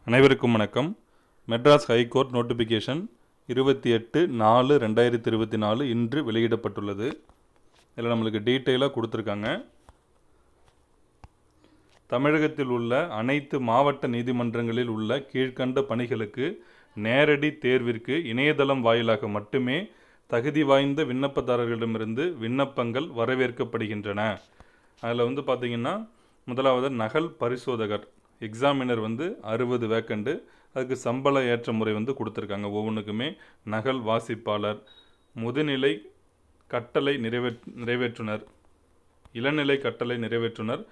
அனைவருக்கும் வணக்கம். Madras high court notification 28/4/2024 இன்று வெளியிடப்பட்டுள்ளது. இதில் நம்மளுக்கு டீட்டெயிலாக கொடுத்துருக்காங்க. தமிழகத்தில் உள்ள அனைத்து மாவட்ட நீதிமன்றங்களில் உள்ள கீழ்க்கண்ட பணிகளுக்கு நேரடி தேர்விற்கு இணையதளம் வாயிலாக மட்டுமே தகுதி வாய்ந்த விண்ணப்பதாரர்களிடமிருந்து விண்ணப்பங்கள் வரவேற்கப்படுகின்றன. அதில் பார்த்தீங்கன்னா, முதலாவது நகல் பரிசோதகர் எக்ஸாமினர் 60 வேக்கண்டு. அதுக்கு சம்பள ஏற்ற முறை கொடுத்துருக்காங்க. ஒவ்வொன்றுக்குமே நகல் வாசிப்பாளர், முதுநிலை கட்டளை நிறைவேற்றுனர், இளநிலை கட்டளை நிறைவேற்றுனர்,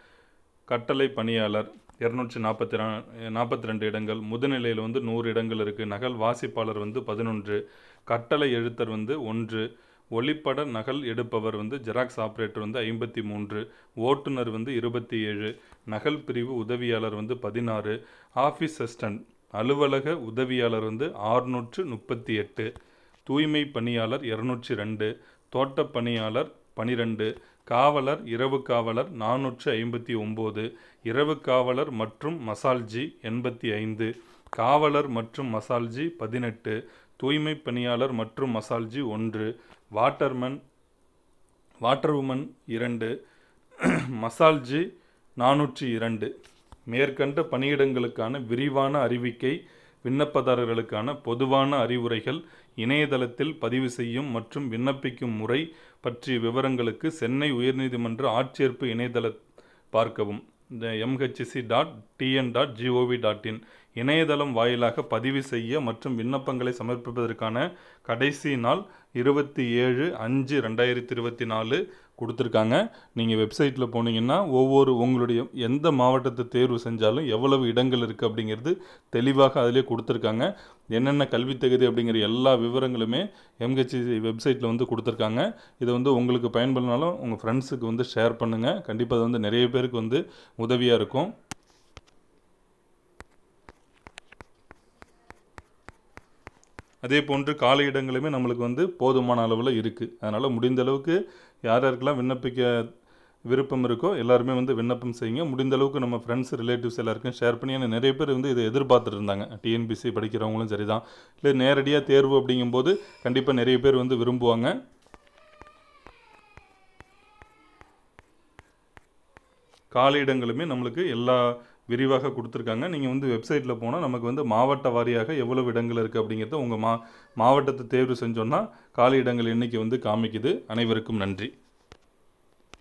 கட்டளை பணியாளர் 242 இடங்கள், முதுநிலையில் 100 இடங்கள் இருக்குது. நகல் வாசிப்பாளர் 11, கட்டளை எழுத்தர் 1, ஒளிப்பட நகல் எடுப்பவர் ஜெராக்ஸ் ஆப்ரேட்டர் 53, ஓட்டுநர் 27, நகல் பிரிவு உதவியாளர் 16, ஆஃபீஸ் அசிஸ்டன்ட் அலுவலக உதவியாளர் 638, தூய்மை பணியாளர் 202, தோட்டப் பணியாளர் 12, காவலர் இரவு காவலர் 459, இரவு காவலர் மற்றும் மசால்ஜி 85, காவலர் மற்றும் மசால்ஜி 18, தூய்மை பணியாளர் மற்றும் மசால்ஜி 1, வாட்டர்வுமன் 2, மசால்ஜி 402. மேற்கண்ட பணியிடங்களுக்கான விரிவான அறிவிக்கை, விண்ணப்பதாரர்களுக்கான பொதுவான அறிவுரைகள், இணையதளத்தில் பதிவு செய்யும் மற்றும் விண்ணப்பிக்கும் முறை பற்றிய விவரங்களுக்கு சென்னை உயர்நீதிமன்ற ஆட்சேர்ப்பு இணையதள பார்க்கவும். இந்த mhc.tn.gov.in இணையதளம் வாயிலாக பதிவு செய்ய மற்றும் விண்ணப்பங்களை சமர்ப்பிப்பதற்கான கடைசி நாள் 27/5/2024 கொடுத்துருக்காங்க. நீங்கள் வெப்சைட்டில் போனீங்கன்னா உங்களுடைய எந்த மாவட்டத்தை தேர்வு செஞ்சாலும் எவ்வளவு இடங்கள் இருக்குது அப்படிங்கிறது தெளிவாக அதிலே கொடுத்துருக்காங்க. என்னென்ன கல்வி தகுதி அப்படிங்கிற எல்லா விவரங்களுமே MHC வெப்சைட்டில் கொடுத்துருக்காங்க. இதை உங்களுக்கு பயன்படுனாலும் உங்கள் ஃப்ரெண்ட்ஸுக்கு ஷேர் பண்ணுங்கள். கண்டிப்பாக அது நிறைய பேருக்கு உதவியாக இருக்கும். அதே போன்று காலி இடங்களுமே நம்மளுக்கு போதுமான அளவில் இருக்குது. அதனால் முடிந்த அளவுக்கு யார் யாருக்கெல்லாம் விண்ணப்பிக்க விருப்பம் இருக்கோ எல்லாருமே விண்ணப்பம் செய்யுங்க. முடிந்த அளவுக்கு நம்ம ஃப்ரெண்ட்ஸ் ரிலேட்டிவ்ஸ் எல்லாருக்கும் ஷேர் பண்ணி. ஏன்னா நிறைய பேர் இதை எதிர்பார்த்துட்டு இருந்தாங்க. டிஎன்பிசி படிக்கிறவங்களும் சரி தான், இல்லை நேரடியாக தேர்வு அப்படிங்கும்போது கண்டிப்பாக நிறைய பேர் விரும்புவாங்க. காலி இடங்களுமே நம்மளுக்கு எல்லா விரிவாக கொடுத்துருக்காங்க. நீங்கள் வெப்சைட்டில் போனால் நமக்கு மாவட்ட வாரியாக எவ்வளவு இடங்கள் இருக்குது அப்படிங்கிறத உங்கள் மாவட்டத்தை தேர்வு செஞ்சோன்னா காலி இடங்கள் எண்ணிக்கை காமிக்குது. அனைவருக்கும் நன்றி.